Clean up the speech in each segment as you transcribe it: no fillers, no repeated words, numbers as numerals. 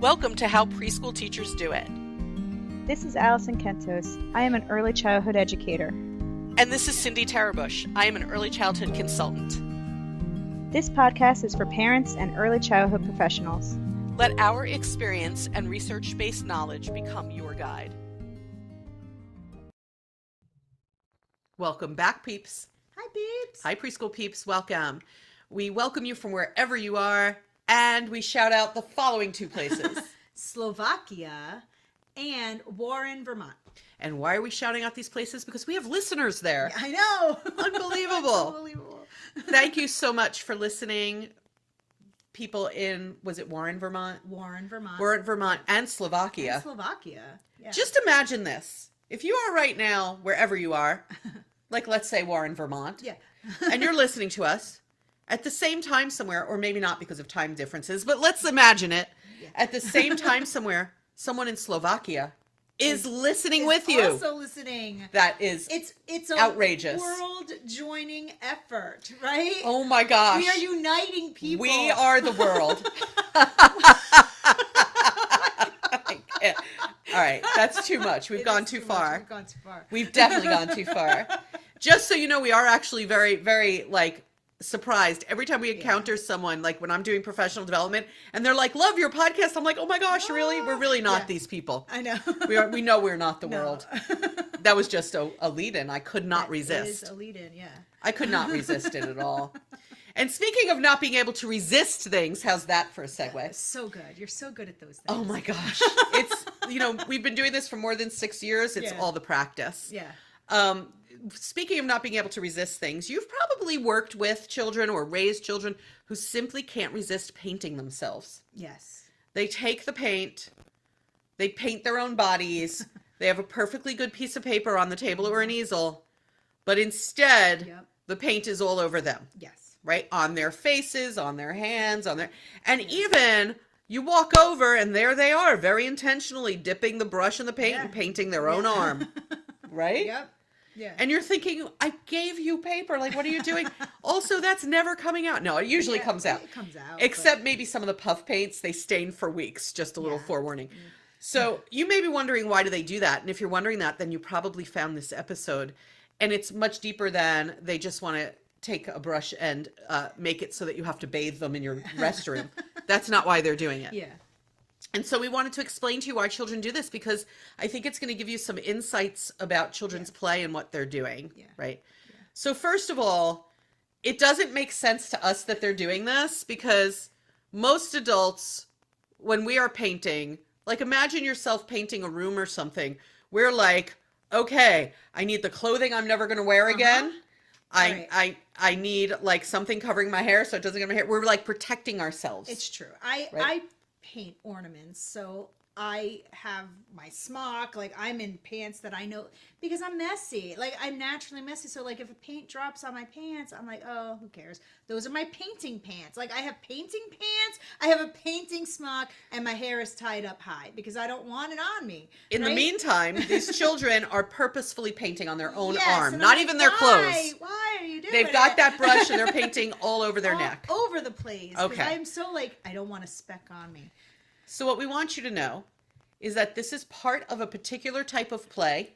Welcome to How Preschool Teachers Do It. This is Alison Kentos. I am an early childhood educator. And this is Cindy Tarabush. I am an early childhood consultant. This podcast is for parents and early childhood professionals. Let our experience and research-based knowledge become your guide. Welcome back, peeps. Hi, peeps. Hi, preschool peeps. Welcome. We welcome you from wherever you are, and we shout out the following two places. Slovakia and Warren, Vermont. And why are we shouting out these places? Because we have listeners there. I know. Unbelievable. Unbelievable. Thank you so much for listening. People in, was it Warren, Vermont? Warren, Vermont. Warren, Vermont, and Slovakia. And Slovakia. Yeah. Just imagine this. If you are right now, wherever you are, like let's say Warren, Vermont, Yeah. and you're listening to us at the same time somewhere, or maybe not because of time differences, but let's imagine it. Yeah. At the same time somewhere, someone in Slovakia is listening with you. Also listening. That is It's a outrageous. world joining effort, right? Oh my gosh. We are uniting people. We are the world. All right, that's too much. We've gone too far. We've gone too far. We've definitely gone too far. Just so you know, we are actually very, very surprised every time we encounter someone, like when I'm doing professional development and they're like, love your podcast. I'm like, oh my gosh, really? We're really not these people. I know. We know we're not the No. world. That was just a lead-in. I could not resist. It is a lead-in, yeah. I could not resist it at all. And speaking of not being able to resist things, how's that for a segue? So good. You're so good at those things. Oh my gosh. It's, we've been doing this for more than 6 years. It's all the practice. Yeah. Speaking of not being able to resist things, you've probably worked with children or raised children who simply can't resist painting themselves. Yes. They take the paint, they paint their own bodies, they have a perfectly good piece of paper on the table or an easel, but instead, the paint is all over them. Yes. Right? On their faces, on their hands, and even you walk over and there they are, very intentionally dipping the brush in the paint and painting their own arm. Right? Yep. Yeah. And you're thinking, I gave you paper. Like, what are you doing? Also, that's never coming out. No, it usually comes out. It comes out. Except maybe some of the puff paints, they stain for weeks. Just a little forewarning. So you may be wondering, why do they do that? And if you're wondering that, then you probably found this episode. And it's much deeper than they just want to take a brush and make it so that you have to bathe them in your restroom. That's not why they're doing it. Yeah. And so we wanted to explain to you why children do this, because I think it's going to give you some insights about children's play and what they're doing, right? Yeah. So first of all, it doesn't make sense to us that they're doing this, because most adults, when we are painting, like imagine yourself painting a room or something, we're like, okay, I need the clothing I'm never going to wear again. I need like something covering my hair so it doesn't get my hair. We're like protecting ourselves. It's true. I paint ornaments, so I have my smock, like I'm in pants that I know, because I'm messy, like I'm naturally messy, so like if a paint drops on my pants, I'm like, oh, who cares? Those are my painting pants. Like I have painting pants, I have a painting smock, and my hair is tied up high because I don't want it on me. In the meantime, these children are purposefully painting on their own arm, and not I'm even like, their clothes. Why are you doing They've got that brush and they're painting all over their neck. Over the place. Okay. I'm so like, I don't want a speck on me. So what we want you to know is that this is part of a particular type of play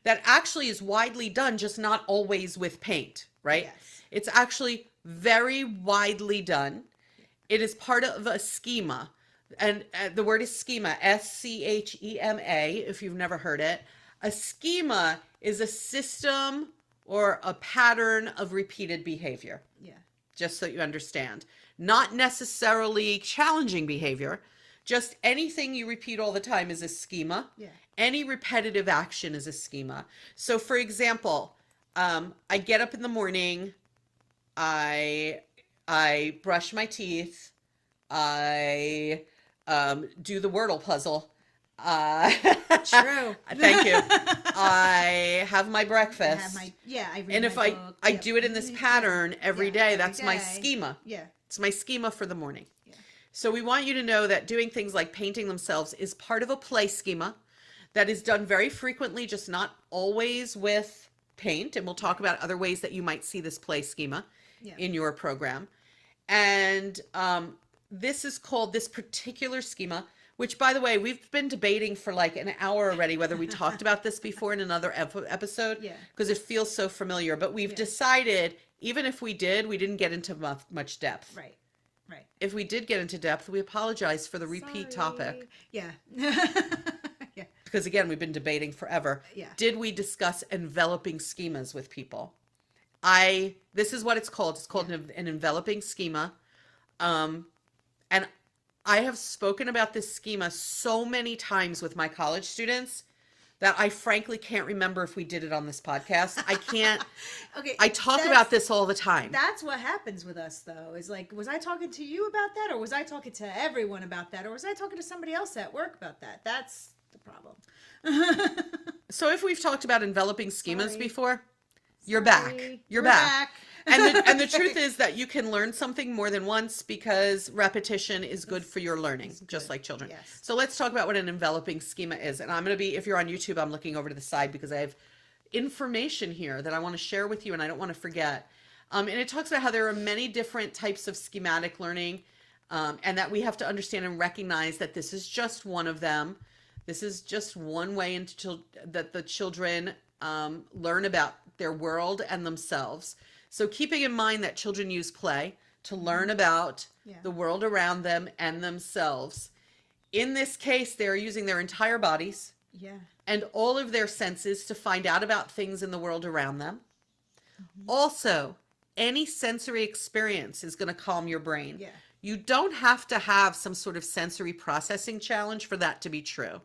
that actually is widely done, just not always with paint, right? Yes. It's actually very widely done. It is part of a schema. And the word is schema, S-C-H-E-M-A, if you've never heard it. A schema is a system or a pattern of repeated behavior. Yeah. Just so you understand. Not necessarily challenging behavior. Just anything you repeat all the time is a schema. Yeah. Any repetitive action is a schema. So for example, I get up in the morning, I brush my teeth, I do the Wordle puzzle. True. Thank you. I have my breakfast. I read and if my book. I do it in this pattern every day, that's every my day. schema. Yeah. It's my schema for the morning. Yeah. So we want you to know that doing things like painting themselves is part of a play schema that is done very frequently, just not always with paint. And we'll talk about other ways that you might see this play schema in your program. And this particular schema which, by the way, we've been debating for like an hour already whether we talked about this before in another episode, because it feels so familiar. But we've decided, even if we did, we didn't get into much depth. Right. Right. If we did get into depth, we apologize for the repeat topic. Yeah. Yeah. Because again, we've been debating forever. Yeah. Did we discuss enveloping schemas with people? This is what it's called. It's called an enveloping schema. And I have spoken about this schema so many times with my college students that I frankly can't remember if we did it on this podcast. I can't. Okay. I talk about this all the time. That's what happens with us, though, is like, was I talking to you about that? Or was I talking to everyone about that? Or was I talking to somebody else at work about that? That's the problem. So if we've talked about enveloping schemas before, you're back. You're We're back. And the truth is that you can learn something more than once because repetition is good for your learning, just like children. Yes. So let's talk about what an enveloping schema is. And I'm going to be, if you're on YouTube, I'm looking over to the side because I have information here that I want to share with you and I don't want to forget. And it talks about how there are many different types of schematic learning, and that we have to understand and recognize that this is just one of them. This is just one way that the children learn about their world and themselves. So keeping in mind that children use play to learn about the world around them and themselves. In this case, they're using their entire bodies and all of their senses to find out about things in the world around them. Also, any sensory experience is going to calm your brain. Yeah. You don't have to have some sort of sensory processing challenge for that to be true.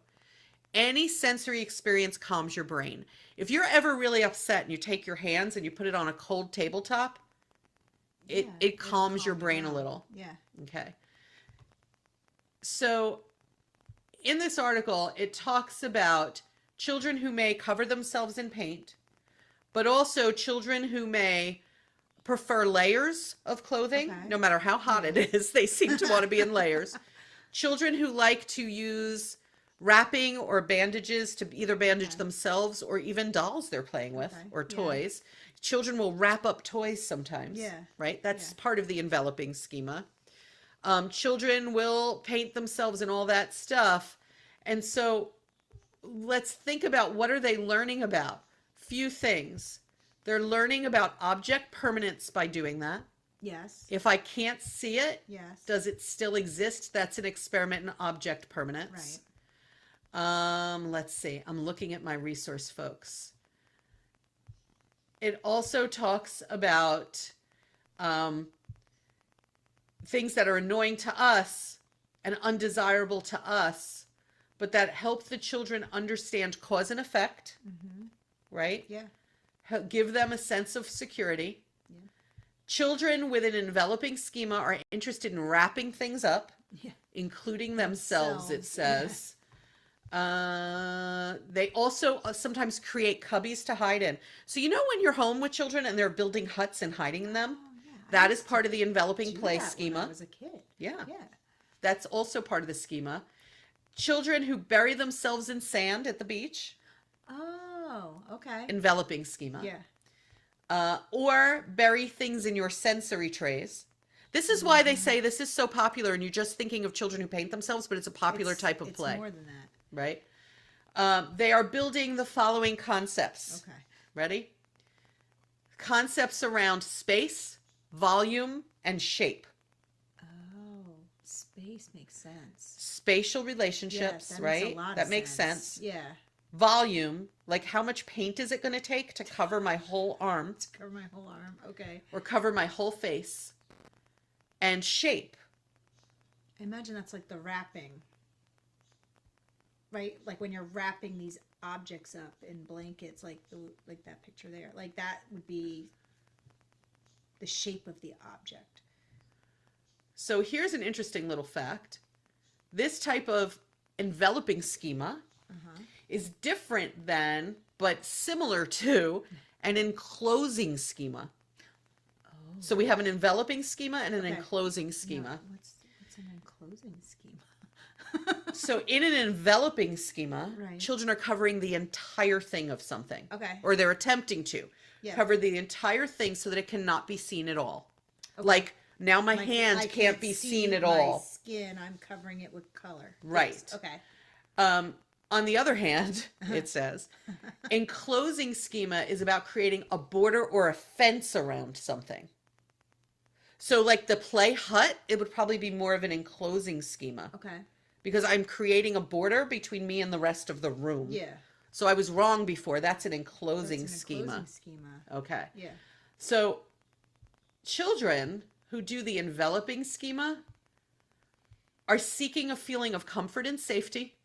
Any sensory experience calms your brain. If you're ever really upset and you take your hands and you put it on a cold tabletop, it calms your brain a little. Yeah. Okay. So in this article, it talks about children who may cover themselves in paint, but also children who may prefer layers of clothing. No matter how hot it is, they seem to want to be in layers. Children who like to use wrapping or bandages to either bandage themselves or even dolls they're playing with or toys. Children will wrap up toys sometimes. Right? That's part of the enveloping schema. Children will paint themselves and all that stuff. And so let's think about, what are they learning about? Few things. They're learning about object permanence by doing that. Yes. If I can't see it, does it still exist? That's an experiment in object permanence. Right. Let's see. I'm looking at my resource, folks. It also talks about things that are annoying to us and undesirable to us, but that help the children understand cause and effect, right? Yeah. Give them a sense of security. Yeah. Children with an enveloping schema are interested in wrapping things up, including themselves, it says. They also sometimes create cubbies to hide in. So you know when you're home with children and they're building huts and hiding in them? That is part of the enveloping play schema. When I was a kid. Yeah. That's also part of the schema. Children who bury themselves in sand at the beach. Oh, okay. Enveloping schema. Yeah. Or bury things in your sensory trays. This is why they say this is so popular and you're just thinking of children who paint themselves, but it's a popular type of play. It's more than that. Right? They are building the following concepts. Okay. Ready? Concepts around space, volume, and shape. Oh, space makes sense. Spatial relationships, that right? Makes a lot that of makes sense. sense. Yeah. Volume, like how much paint is it going to take to cover my whole arm? To cover my whole arm. Okay. Or cover my whole face. And shape. I imagine that's like the wrapping. Right? Like when you're wrapping these objects up in blankets, like that picture there. Like that would be the shape of the object. So here's an interesting little fact. This type of enveloping schema is different than, but similar to, an enclosing schema. Oh. So we have an enveloping schema and an enclosing schema. No, what's an enclosing schema? So in an enveloping schema, Right. children are covering the entire thing of something. Okay. Or they're attempting to Yeah. cover the entire thing so that it cannot be seen at all. Like now my hand I can't be see seen at my all. skin, I'm covering it with color. Right. Yes. Okay. On the other hand, it says, enclosing schema is about creating a border or a fence around something. So like the play hut, it would probably be more of an enclosing schema. Okay. Because I'm creating a border between me and the rest of the room. Yeah. So I was wrong before. That's an enclosing schema. Enclosing schema. Okay. Yeah. So children who do the enveloping schema are seeking a feeling of comfort and safety,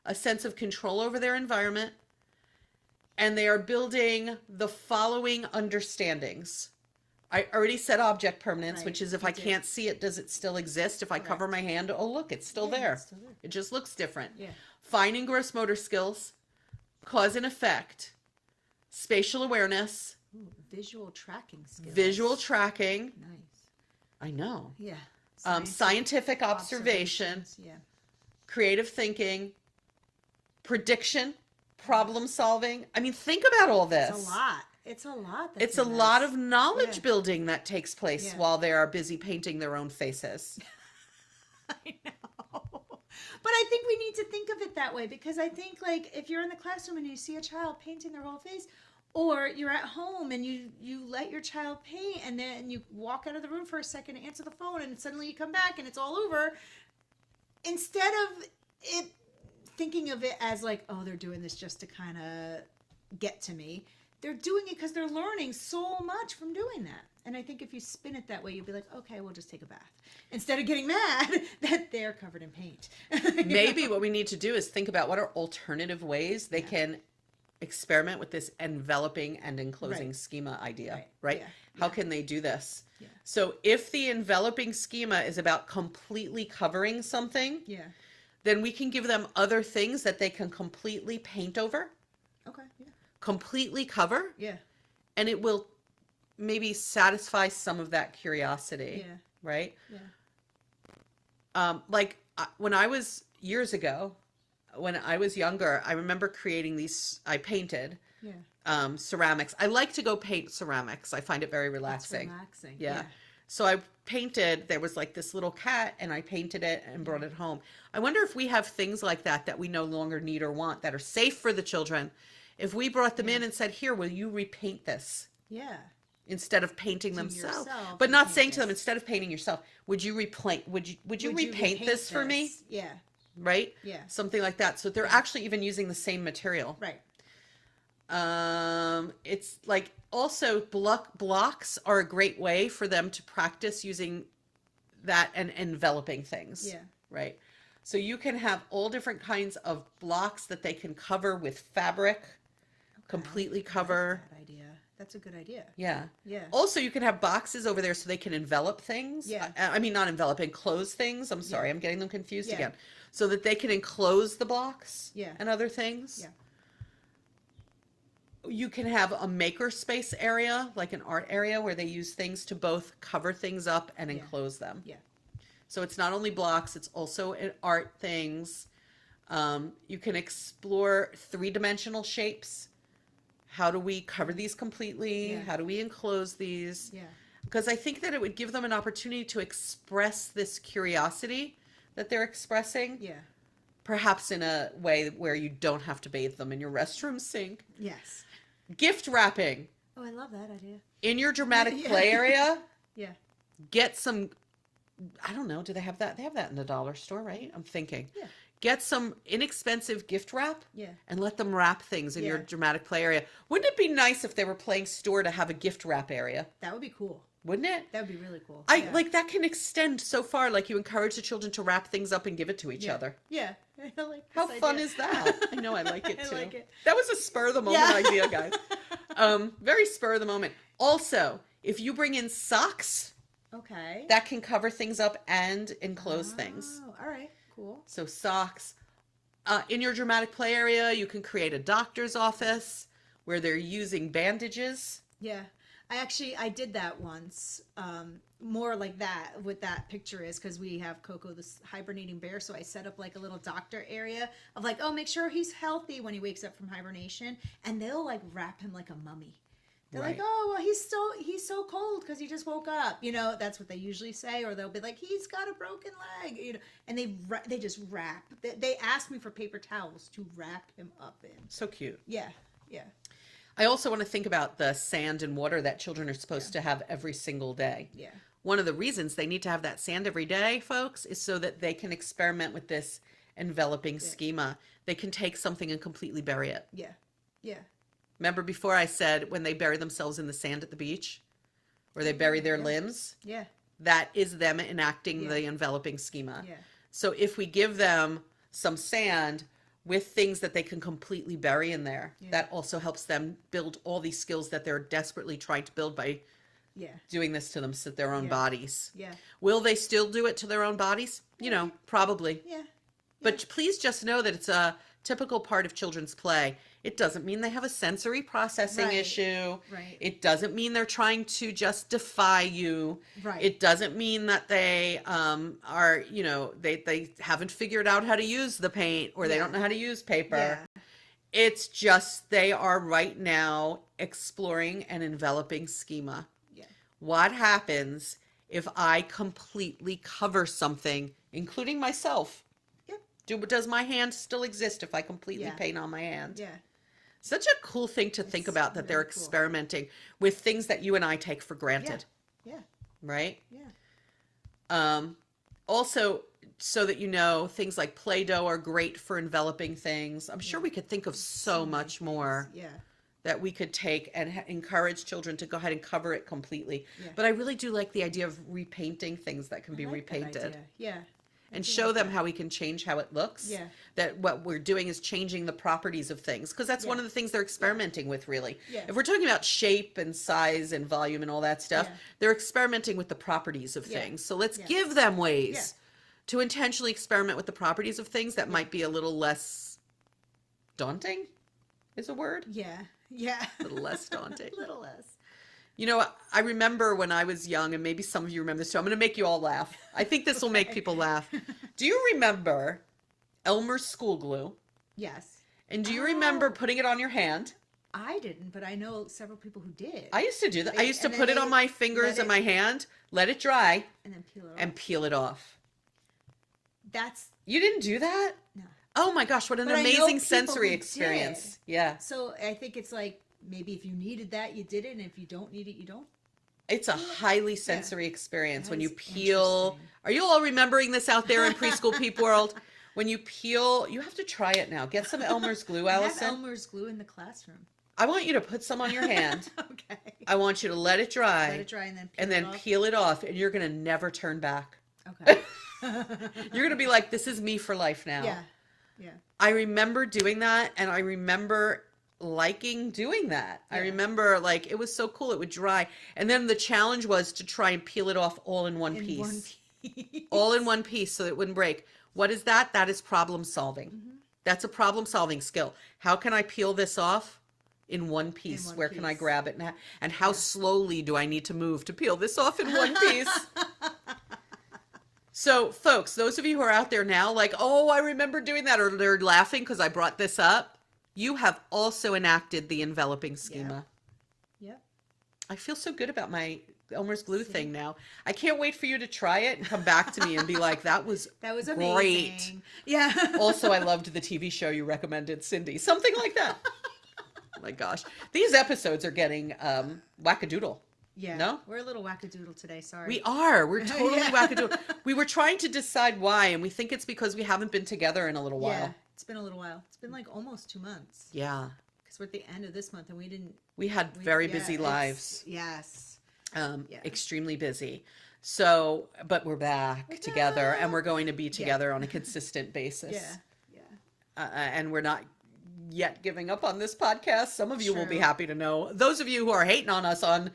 a sense of control over their environment, and they are building the following understandings. I already said object permanence, Right, which is if you I did. can't see it, does it still exist? If I cover my hand, oh, look, it's still there. It's still there. It just looks different. Yeah. Fine and gross motor skills, cause and effect, spatial awareness, Ooh, visual tracking skills. visual tracking. Nice. I know. Yeah. Scientific observation, observations, yeah. creative thinking, prediction, problem solving. I mean, think about all this. It's a lot. It's a lot. It's a lot of knowledge Yeah. building that takes place Yeah. while they are busy painting their own faces. I know. But I think we need to think of it that way, because I think, like, if you're in the classroom and you see a child painting their whole face, or you're at home and you let your child paint, and then you walk out of the room for a second to answer the phone, and suddenly you come back and it's all over, instead of it thinking of it as like, oh, they're doing this just to kind of get to me, they're doing it because they're learning so much from doing that. And I think if you spin it that way, you'll be like, okay, we'll just take a bath, instead of getting mad that they're covered in paint. Maybe what we need to do is think about what are alternative ways they can experiment with this enveloping and enclosing schema idea, right? Yeah. How can they do this? Yeah. So if the enveloping schema is about completely covering something, Yeah. then we can give them other things that they can completely paint over, Okay. Yeah. completely cover, Yeah. and it will maybe satisfy some of that curiosity, Yeah. right? Yeah. When I was years ago, when I was younger, I remember creating these, I painted Yeah. ceramics. I like to go paint ceramics. I find it very That's relaxing. relaxing. Yeah. So I painted, there was like this little cat, and I painted it and brought it home. I wonder if we have things like that we no longer need or want, that are safe for the children. If we brought them in and said, here, will you repaint this? Yeah. Instead of painting themselves, yourself, but not repaint saying to them, this. instead of painting yourself, would you repaint? Would you Would you repaint this for me? Yeah. Right? Yeah. Something like that. So they're actually even using the same material. Right. It's like also blocks are a great way for them to practice using that and enveloping things. Yeah. Right. So you can have all different kinds of blocks that they can cover with fabric, completely cover. That idea. That's a good idea. Yeah. Yeah. Also, you can have boxes over there so they can envelop things. Yeah. I mean, not envelop, enclose things. I'm sorry, I'm getting them confused Yeah. again. So that they can enclose the blocks Yeah. and other things. Yeah. You can have a maker space area, like an art area, where they use things to both cover things up and enclose them. Yeah. So it's not only blocks, it's also art things. You can explore three-dimensional shapes. How do we cover these completely? Yeah. How do we enclose these? Yeah. Because I think that it would give them an opportunity to express this curiosity that they're expressing, Yeah. perhaps in a way where you don't have to bathe them in your restroom sink. Yes. Gift wrapping. Oh, I love that idea. In your dramatic Yeah. play area, Yeah. get some, I don't know, do they have that? They have that in the dollar store, right? I'm thinking. Yeah. Get some inexpensive gift wrap Yeah. and let them wrap things in your Yeah. dramatic play area. Wouldn't it be nice if they were playing store to have a gift wrap area? That would be cool. Wouldn't it? That would be really cool. I Yeah. like that can extend so far. Like you encourage the children to wrap things up and give it to each Yeah. other. Yeah. I like How this fun idea. is that? I know I like it I too. like it. That was a spur of the moment Yeah. idea, guys. Very spur of the moment. Also, if you bring in socks, Okay. that can cover things up and enclose things. Oh, all right. Cool. So socks. In your dramatic play area, you can create a doctor's office where they're using bandages. Yeah. I did that once. More like that, what that picture is, because we have Coco, this hibernating bear. So I set up like a little doctor area of like, oh, make sure he's healthy when he wakes up from hibernation. And they'll like wrap him like a mummy. They're like, oh, well, he's so cold because he just woke up. You know, that's what they usually say. Or they'll be like, he's got a broken leg. You know, and they just wrap. They ask me for paper towels to wrap him up in. So cute. Yeah, yeah. I also want to think about the sand and water that children are supposed to have every single day. Yeah. One of the reasons they need to have that sand every day, folks, is so that they can experiment with this enveloping schema. They can take something and completely bury it. Yeah, yeah. Remember before I said when they bury themselves in the sand at the beach, or they bury their limbs? Yeah. That is them enacting the enveloping schema. Yeah. So if we give them some sand with things that they can completely bury in there, that also helps them build all these skills that they're desperately trying to build by doing this to their own bodies. Yeah. Will they still do it to their own bodies? You know, probably. Yeah. But please just know that it's a typical part of children's play. It doesn't mean they have a sensory processing issue. Right. It doesn't mean they're trying to just defy you. Right. It doesn't mean that they are, you know, they haven't figured out how to use the paint or they don't know how to use paper. Yeah. It's just they are right now exploring an enveloping schema. Yeah. What happens if I completely cover something, including myself? Does my hand still exist if I completely paint on my hand? Yeah. Such a cool thing to think about, that they're experimenting with things that you and I take for granted. Yeah. Right? Yeah. Also, so that you know, things like Play-Doh are great for enveloping things. I'm sure we could think of so much more that we could take and encourage children to go ahead and cover it completely. Yeah. But I really do like the idea of repainting things that can be repainted. Yeah. And show them how we can change how it looks. Yeah. That what we're doing is changing the properties of things. Because that's one of the things they're experimenting with, really. Yeah. If we're talking about shape and size and volume and all that stuff, they're experimenting with the properties of things. So let's give them ways to intentionally experiment with the properties of things that might be a little less daunting, is a word? Yeah. Yeah. A little less daunting. A little less. You know, I remember when I was young, and maybe some of you remember this too. I'm going to make you all laugh. I think this will make people laugh. Do you remember Elmer's school glue? Yes. And do you remember putting it on your hand? I didn't, but I know several people who did. I used to do that. I used to put it on my fingers and my hand, let it dry, and then peel it off. And peel it off. You didn't do that? No. Oh my gosh, what an amazing sensory experience. Yeah. So I think it's like, maybe if you needed that, you did it, and if you don't need it, you don't. It's a highly sensory experience when you peel. Are you all remembering this out there in preschool peep world? When you peel, you have to try it now. Get some Elmer's glue, Allison. I have Elmer's glue in the classroom. I want you to put some on your hand. Okay. I want you to let it dry. Let it dry and then peel it off, and you're going to never turn back. Okay. You're going to be like, this is me for life now. Yeah. Yeah. I remember doing that, and I remember liking doing that. I remember, like, it was so cool. It would dry. And then the challenge was to try and peel it off all in one piece. All in one piece so that it wouldn't break. What is that? That is problem solving. Mm-hmm. That's a problem solving skill. How can I peel this off in one piece? Where can I grab it? And how slowly do I need to move to peel this off in one piece? So, folks, those of you who are out there now, like, oh, I remember doing that, or they're laughing because I brought this up, you have also enacted the enveloping schema. Yeah. I feel so good about my Elmer's glue thing now. I can't wait for you to try it and come back to me and be like, that was amazing. Great. Yeah. Also, I loved the TV show you recommended, Cindy. Something like that. Oh my gosh. These episodes are getting wackadoodle. Yeah. No? We're a little wackadoodle today, sorry. We are. We're totally wackadoodle. We were trying to decide why, and we think it's because we haven't been together in a little while. Yeah, it's been a little while. It's been like almost 2 months. Yeah. Because we're at the end of this month, and we had very busy lives. Yes. Extremely busy. So, but we're back together, and we're going to be together on a consistent basis. Yeah. And we're not yet giving up on this podcast. Some of you will be happy to know. Those of you who are hating on us on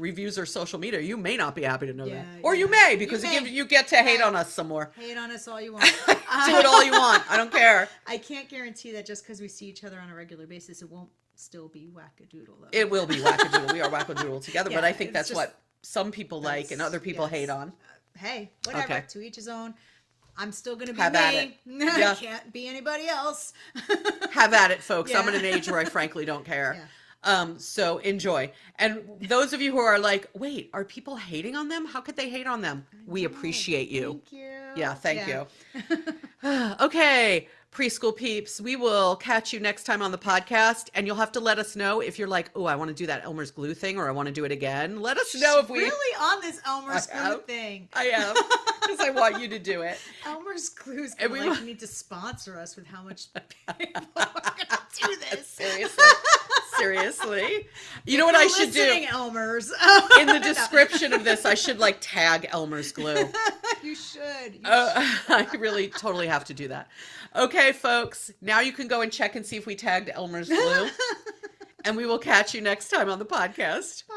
reviews or social media, you may not be happy to know that. Or you may, because you get to hate on us some more. Hate on us all you want. Do it all you want. I don't care. I can't guarantee that just because we see each other on a regular basis, it won't still be wackadoodle, though. It will be wackadoodle. We are wackadoodle together, but I think that's what some people like and other people hate on. Hey, whatever. Okay. To each his own. I'm still going to be Have me. At it. I can't be anybody else. Have at it, folks. I'm at an age where I frankly don't care. So enjoy. And those of you who are like, wait, are people hating on them? How could they hate on them? We appreciate you. Thank you. Yeah, thank you. Okay, preschool peeps, we will catch you next time on the podcast, and you'll have to let us know if you're like, oh, I want to do that Elmer's glue thing, or I want to do it again. Let us know if we really on this Elmer's glue thing. I am, because I want you to do it. Elmer's glue's And gonna like need to sponsor us with how much people are gonna do this. Seriously. You know what I should do? Elmer's. In the description of this, I should like tag Elmer's glue. You should. I really totally have to do that. Okay, folks. Now you can go and check and see if we tagged Elmer's glue. And we will catch you next time on the podcast. Bye.